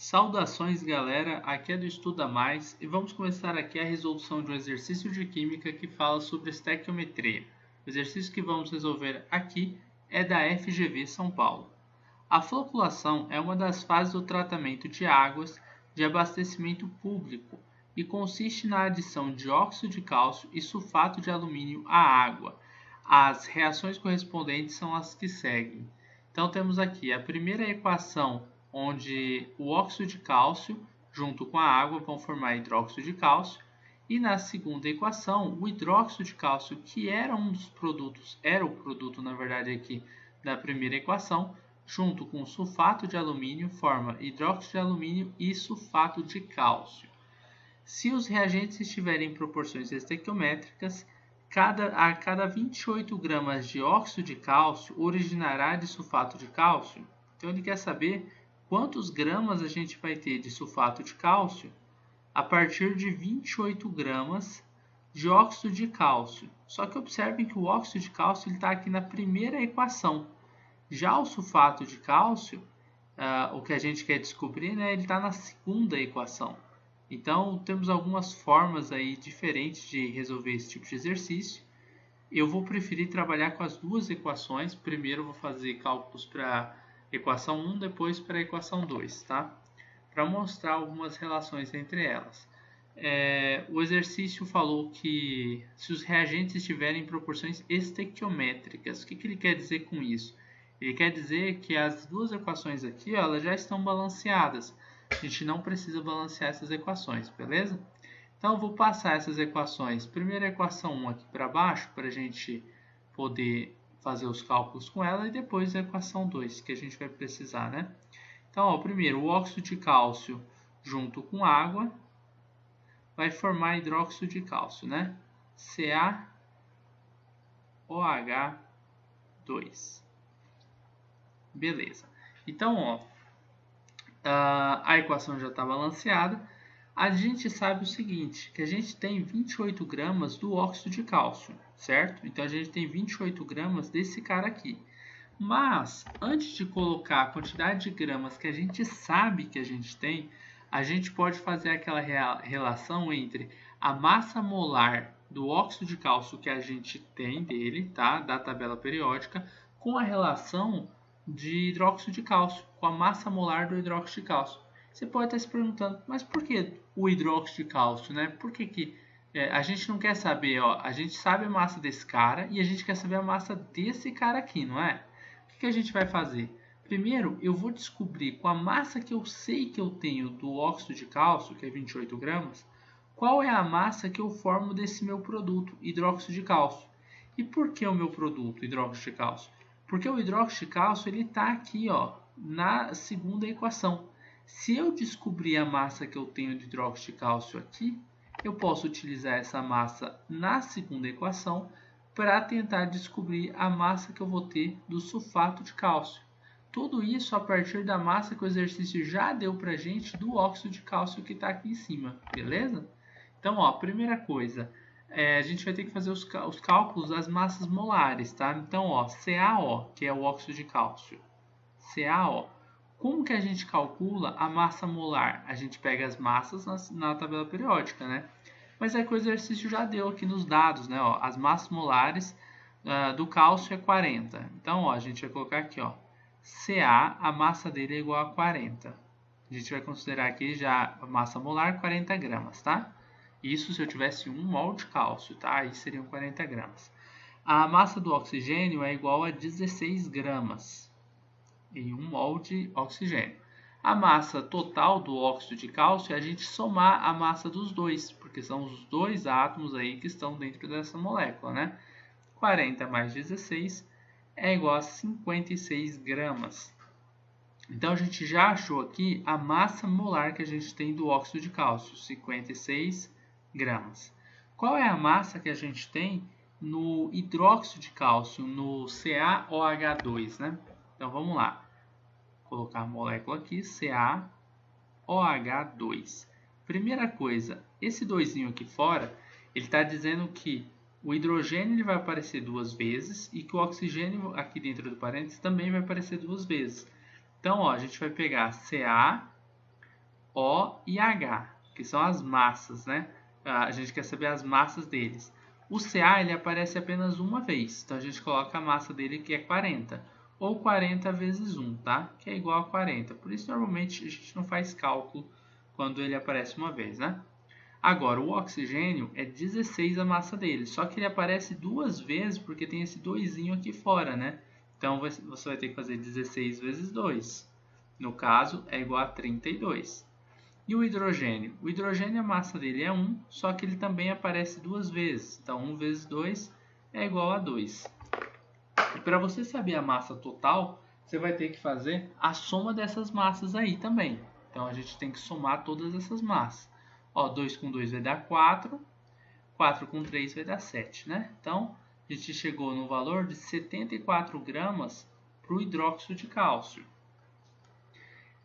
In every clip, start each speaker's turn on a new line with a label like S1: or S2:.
S1: Saudações, galera, aqui é do Estuda Mais e vamos começar aqui a resolução de um exercício de química que fala sobre estequiometria. O exercício que vamos resolver aqui é da FGV São Paulo. A floculação é uma das fases do tratamento de águas de abastecimento público e consiste na adição de óxido de cálcio e sulfato de alumínio à água. As reações correspondentes são as que seguem. Então temos aqui a primeira equação, onde o óxido de cálcio junto com a água vão formar hidróxido de cálcio, e na segunda equação, o hidróxido de cálcio, que era um dos produtos, era o produto na verdade aqui da primeira equação, junto com o sulfato de alumínio, forma hidróxido de alumínio e sulfato de cálcio. Se os reagentes estiverem em proporções estequiométricas, a cada 28 gramas de óxido de cálcio originará de sulfato de cálcio. Então ele quer saber quantos gramas a gente vai ter de sulfato de cálcio a partir de 28 gramas de óxido de cálcio. Só que observem que o óxido de cálcio está aqui na primeira equação. Já o sulfato de cálcio, o que a gente quer descobrir, né, ele está na segunda equação. Então, temos algumas formas aí diferentes de resolver esse tipo de exercício. Eu vou preferir trabalhar com as duas equações. Primeiro, eu vou fazer cálculos para equação 1, depois para a equação 2, tá? Para mostrar algumas relações entre elas. O exercício falou que se os reagentes estiverem em proporções estequiométricas, o que ele quer dizer com isso? Ele quer dizer que as duas equações aqui, elas já estão balanceadas. A gente não precisa balancear essas equações, beleza? Então, eu vou passar essas equações. Primeiro a equação 1 aqui para baixo, para a gente poder fazer os cálculos com ela, e depois a equação 2, que a gente vai precisar, né? Então, primeiro, o óxido de cálcio junto com água vai formar hidróxido de cálcio, né? CaOH2. Beleza. Então, a equação já está balanceada. A gente sabe o seguinte, que a gente tem 28 gramas do óxido de cálcio, certo? Então, a gente tem 28 gramas desse cara aqui. Mas, antes de colocar a quantidade de gramas que a gente sabe que a gente tem, a gente pode fazer aquela relação entre a massa molar do óxido de cálcio que a gente tem dele, tá? Da tabela periódica, com a relação de hidróxido de cálcio, com a massa molar do hidróxido de cálcio. Você pode estar se perguntando, mas por que o hidróxido de cálcio, né? Por que a gente não quer saber, a gente sabe a massa desse cara e a gente quer saber a massa desse cara aqui, não é? O que a gente vai fazer? Primeiro, eu vou descobrir com a massa que eu sei que eu tenho do óxido de cálcio, que é 28 gramas, qual é a massa que eu formo desse meu produto, hidróxido de cálcio. E por que o meu produto, hidróxido de cálcio? Porque o hidróxido de cálcio está aqui, na segunda equação. Se eu descobrir a massa que eu tenho de hidróxido de cálcio aqui, eu posso utilizar essa massa na segunda equação para tentar descobrir a massa que eu vou ter do sulfato de cálcio. Tudo isso a partir da massa que o exercício já deu para a gente do óxido de cálcio que está aqui em cima, beleza? Então, primeira coisa, a gente vai ter que fazer os cálculos das massas molares, tá? Então, CaO, que é o óxido de cálcio, CaO. Como que a gente calcula a massa molar? A gente pega as massas na tabela periódica, né? Mas é que o exercício já deu aqui nos dados, né? As massas molares do cálcio é 40. Então, a gente vai colocar aqui, Ca, a massa dele é igual a 40. A gente vai considerar aqui já a massa molar 40 gramas, tá? Isso se eu tivesse 1 mol de cálcio, tá? Aí seriam 40 gramas. A massa do oxigênio é igual a 16 gramas em 1 mol de oxigênio. A massa total do óxido de cálcio é a gente somar a massa dos dois, porque são os dois átomos aí que estão dentro dessa molécula, né? 40 mais 16 é igual a 56 gramas. Então, a gente já achou aqui a massa molar que a gente tem do óxido de cálcio, 56 gramas. Qual é a massa que a gente tem no hidróxido de cálcio, no CaOH2, né? Então, vamos lá. Vou colocar a molécula aqui, CaOH2. Primeira coisa, esse doisinho aqui fora, ele está dizendo que o hidrogênio ele vai aparecer 2 vezes e que o oxigênio aqui dentro do parênteses também vai aparecer 2 vezes. Então, a gente vai pegar Ca O e H, que são as massas, né? A gente quer saber as massas deles. O Ca ele aparece apenas uma vez, então a gente coloca a massa dele que é 40, ou 40 vezes 1, tá? Que é igual a 40. Por isso normalmente a gente não faz cálculo quando ele aparece uma vez, né? Agora, o oxigênio é 16 a massa dele, só que ele aparece duas vezes porque tem esse 2 aqui fora, né? Então você vai ter que fazer 16 vezes 2. No caso, é igual a 32. E o hidrogênio? O hidrogênio, a massa dele é 1, só que ele também aparece duas vezes. Então, 1 vezes 2 é igual a 2. E para você saber a massa total, você vai ter que fazer a soma dessas massas aí também. Então, a gente tem que somar todas essas massas. Ó, 2 com 2 vai dar 4, 4 com 3 vai dar 7, né? Então, a gente chegou no valor de 74 gramas para o hidróxido de cálcio.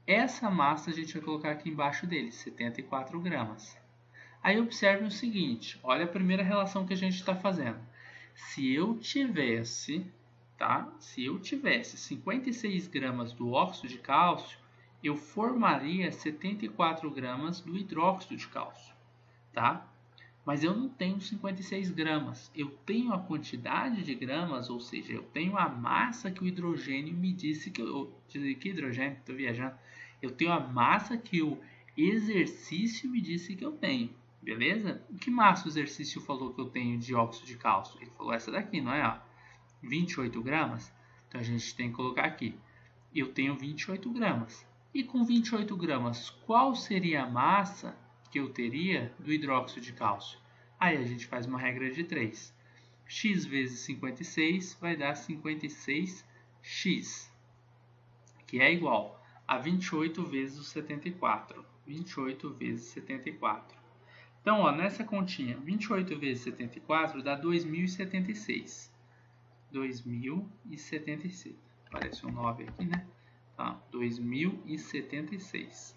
S1: Essa massa a gente vai colocar aqui embaixo dele, 74 gramas. Aí observe o seguinte, olha a primeira relação que a gente está fazendo. Se eu tivesse 56 gramas do óxido de cálcio, eu formaria 74 gramas do hidróxido de cálcio, tá? Mas eu não tenho 56 gramas, eu tenho a quantidade de gramas, ou seja, eu tenho a massa que o hidrogênio me disse que eu... Que hidrogênio? Estou viajando. Eu tenho a massa que o exercício me disse que eu tenho, beleza? Que massa o exercício falou que eu tenho de óxido de cálcio? Ele falou essa daqui, não é? Ó, 28 gramas. Então a gente tem que colocar aqui. Eu tenho 28 gramas. E com 28 gramas, qual seria a massa que eu teria do hidróxido de cálcio? Aí a gente faz uma regra de 3. X vezes 56 vai dar 56x, que é igual a 28 vezes o 74. 28 vezes 74. Então, ó, nessa continha, 28 vezes 74 dá 2076. 2076. Parece um 9 aqui, né? Tá, 2076.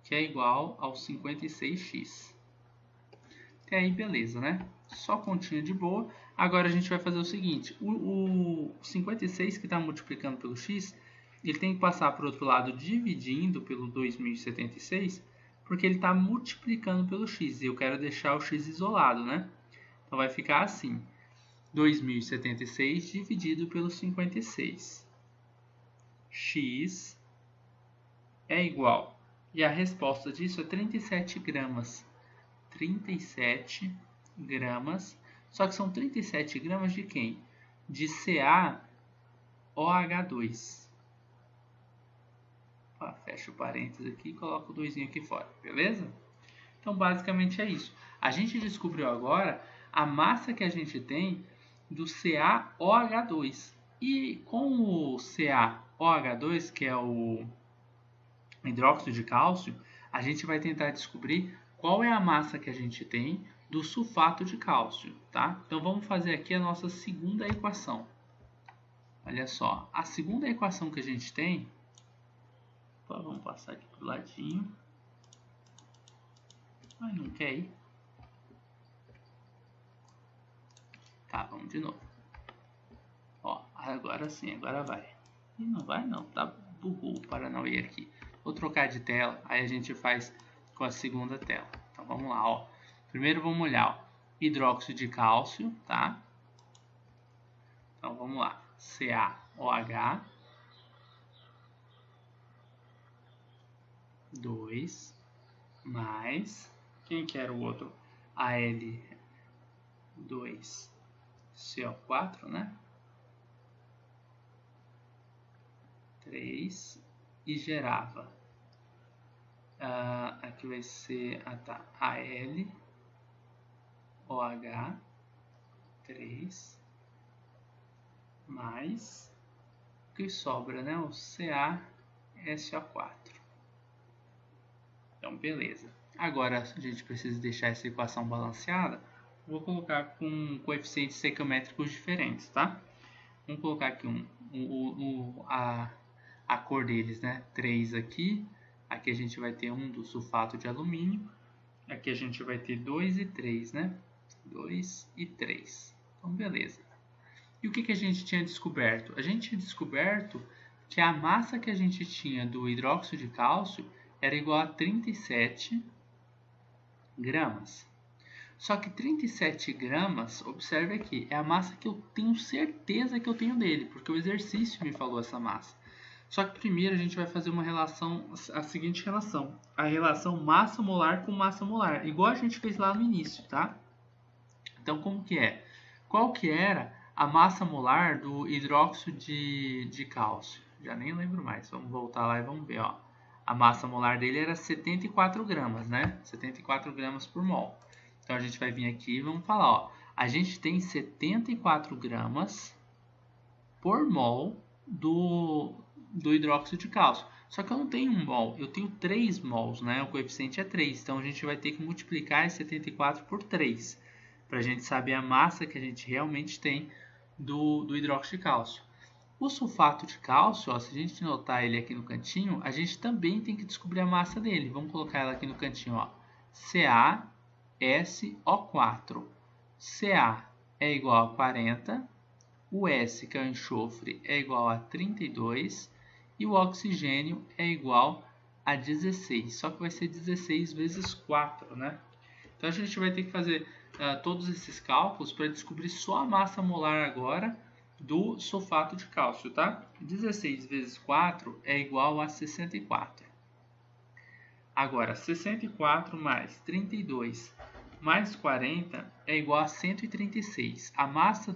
S1: Que é igual ao 56x. Até aí, beleza, né? Só continha de boa. Agora a gente vai fazer o seguinte. O 56 que está multiplicando pelo x, ele tem que passar para o outro lado dividindo pelo 2076, porque ele está multiplicando pelo x. E eu quero deixar o x isolado, né? Então vai ficar assim. 2076 dividido pelo 56. X é igual. E a resposta disso é 37 gramas. 37 gramas. Só que são 37 gramas de quem? De CaOH2. Fecha o parênteses aqui e coloca o 2 aqui fora, beleza? Então, basicamente é isso. A gente descobriu agora a massa que a gente tem do CaOH2. E com o CaOH2, que é o hidróxido de cálcio, a gente vai tentar descobrir qual é a massa que a gente tem do sulfato de cálcio, tá? Então vamos fazer aqui a nossa segunda equação. Olha só, a segunda equação que a gente tem, vamos passar aqui pro ladinho. Ai, não quer ir. Tá, vamos de novo. Ó, agora sim, agora vai. E não vai não, tá? Bugou o Paranauê aqui. Vou trocar de tela, aí a gente faz com a segunda tela. Então vamos lá, ó. Primeiro vamos olhar, ó, hidróxido de cálcio, tá? Então vamos lá, CaOH 2 mais, quem que era o outro? Al2CO4, né? 3 e gerava. Aqui vai ser AlOH3 mais o que sobra, né? O CaSO4. Então, beleza. Agora, a gente precisa deixar essa equação balanceada. Vou colocar com coeficientes estequiométricos diferentes, tá? Vamos colocar aqui a cor deles, né? 3 aqui. Aqui a gente vai ter 1 do sulfato de alumínio. Aqui a gente vai ter 2 e 3, né? 2 e 3. Então, beleza. E o que a gente tinha descoberto? A gente tinha descoberto que a massa que a gente tinha do hidróxido de cálcio era igual a 37 gramas. Só que 37 gramas, observe aqui, é a massa que eu tenho certeza que eu tenho dele, porque o exercício me falou essa massa. Só que primeiro a gente vai fazer uma relação, a seguinte relação, a relação massa molar com massa molar, igual a gente fez lá no início, tá? Então como que é? Qual que era a massa molar do hidróxido de cálcio? Já nem lembro mais, vamos voltar lá e vamos ver, ó. A massa molar dele era 74 gramas, né? 74 gramas por mol. Então a gente vai vir aqui e vamos falar, ó. A gente tem 74 gramas por mol do hidróxido de cálcio. Só que eu não tenho 1 mol, eu tenho 3 mols, né? O coeficiente é 3. Então a gente vai ter que multiplicar esse 74 por 3, para a gente saber a massa que a gente realmente tem do hidróxido de cálcio. O sulfato de cálcio, ó, se a gente notar ele aqui no cantinho, a gente também tem que descobrir a massa dele. Vamos colocar ela aqui no cantinho, ó. CaSO4. Ca é igual a 40, o S, que é o enxofre, é igual a 32 e o oxigênio é igual a 16. Só que vai ser 16 vezes 4, né? Então a gente vai ter que fazer todos esses cálculos para descobrir só a massa molar agora do sulfato de cálcio, tá? 16 vezes 4 é igual a 64. Agora, 64 mais 32 mais 40 é igual a 136. A massa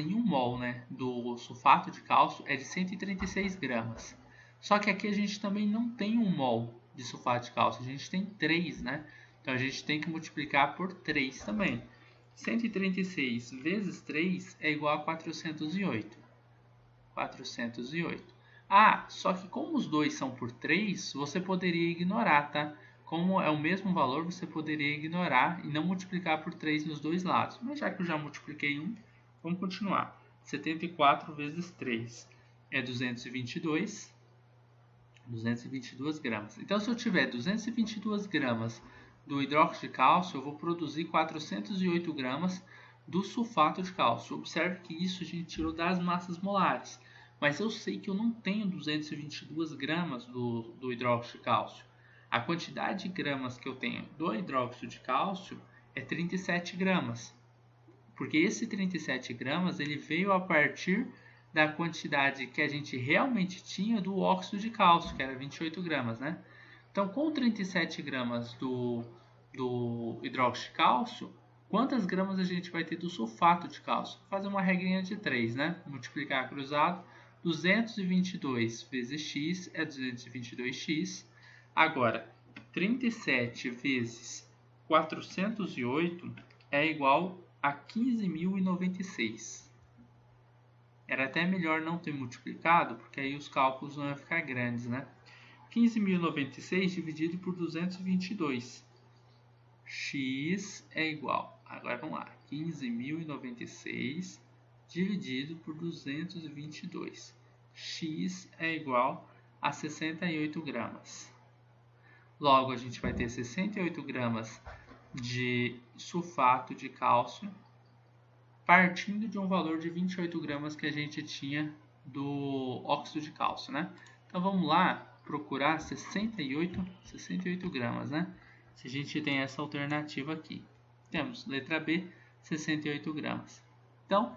S1: em 1 mol, né, do sulfato de cálcio é de 136 gramas. Só que aqui a gente também não tem 1 mol de sulfato de cálcio, a gente tem 3, né? Então a gente tem que multiplicar por 3 também. 136 vezes 3 é igual a 408. 408. Ah, só que como os dois são por 3, você poderia ignorar, tá? Como é o mesmo valor, você poderia ignorar e não multiplicar por 3 nos dois lados. Mas já que eu já multipliquei um, vamos continuar. 74 vezes 3 é 222 gramas. Então, se eu tiver 222 gramas do hidróxido de cálcio, eu vou produzir 408 gramas do sulfato de cálcio. Observe que isso a gente tirou das massas molares. Mas eu sei que eu não tenho 222 gramas do hidróxido de cálcio. A quantidade de gramas que eu tenho do hidróxido de cálcio é 37 gramas. Porque esse 37 gramas ele veio a partir da quantidade que a gente realmente tinha do óxido de cálcio, que era 28 gramas, né? Então, com 37 gramas do hidróxido de cálcio, quantas gramas a gente vai ter do sulfato de cálcio? Vou fazer uma regrinha de 3, né? Multiplicar cruzado. 222 vezes x é 222x. Agora, 37 vezes 408 é igual a 15.096. Era até melhor não ter multiplicado, porque aí os cálculos não iam ficar grandes, né? 15.096 dividido por 222. X é igual, agora vamos lá, 15.096 dividido por 222. X é igual a 68 gramas. Logo, a gente vai ter 68 gramas de sulfato de cálcio, partindo de um valor de 28 gramas que a gente tinha do óxido de cálcio, né? Então vamos lá procurar 68 gramas, né? Se a gente tem essa alternativa aqui. Temos letra B, 68 gramas. Então,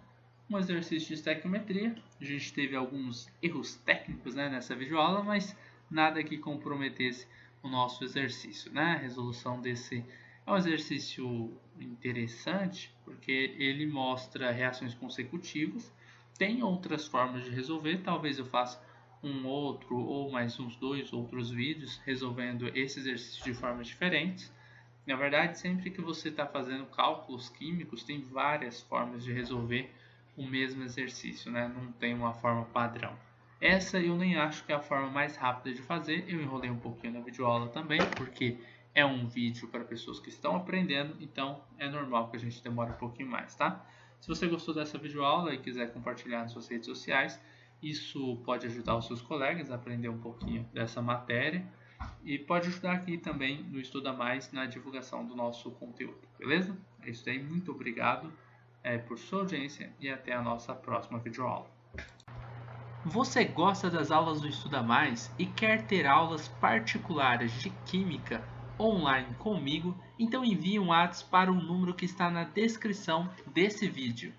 S1: um exercício de estequiometria. A gente teve alguns erros técnicos, né, nessa videoaula, mas nada que comprometesse o nosso exercício, né? A resolução desse é um exercício interessante porque ele mostra reações consecutivas. Tem outras formas de resolver, talvez eu faça um outro ou mais uns 2 outros vídeos resolvendo esse exercício de formas diferentes. Na verdade, sempre que você está fazendo cálculos químicos, tem várias formas de resolver o mesmo exercício, né? Não tem uma forma padrão. Essa eu nem acho que é a forma mais rápida de fazer. Eu enrolei um pouquinho na videoaula também, porque é um vídeo para pessoas que estão aprendendo, então é normal que a gente demore um pouquinho mais, tá? Se você gostou dessa videoaula e quiser compartilhar nas suas redes sociais, isso pode ajudar os seus colegas a aprender um pouquinho dessa matéria e pode ajudar aqui também no Estuda Mais na divulgação do nosso conteúdo, beleza? É isso aí, muito obrigado por sua audiência e até a nossa próxima videoaula. Você gosta das aulas do Estuda Mais e quer ter aulas particulares de Química online comigo? Então envie um WhatsApp para o número que está na descrição desse vídeo.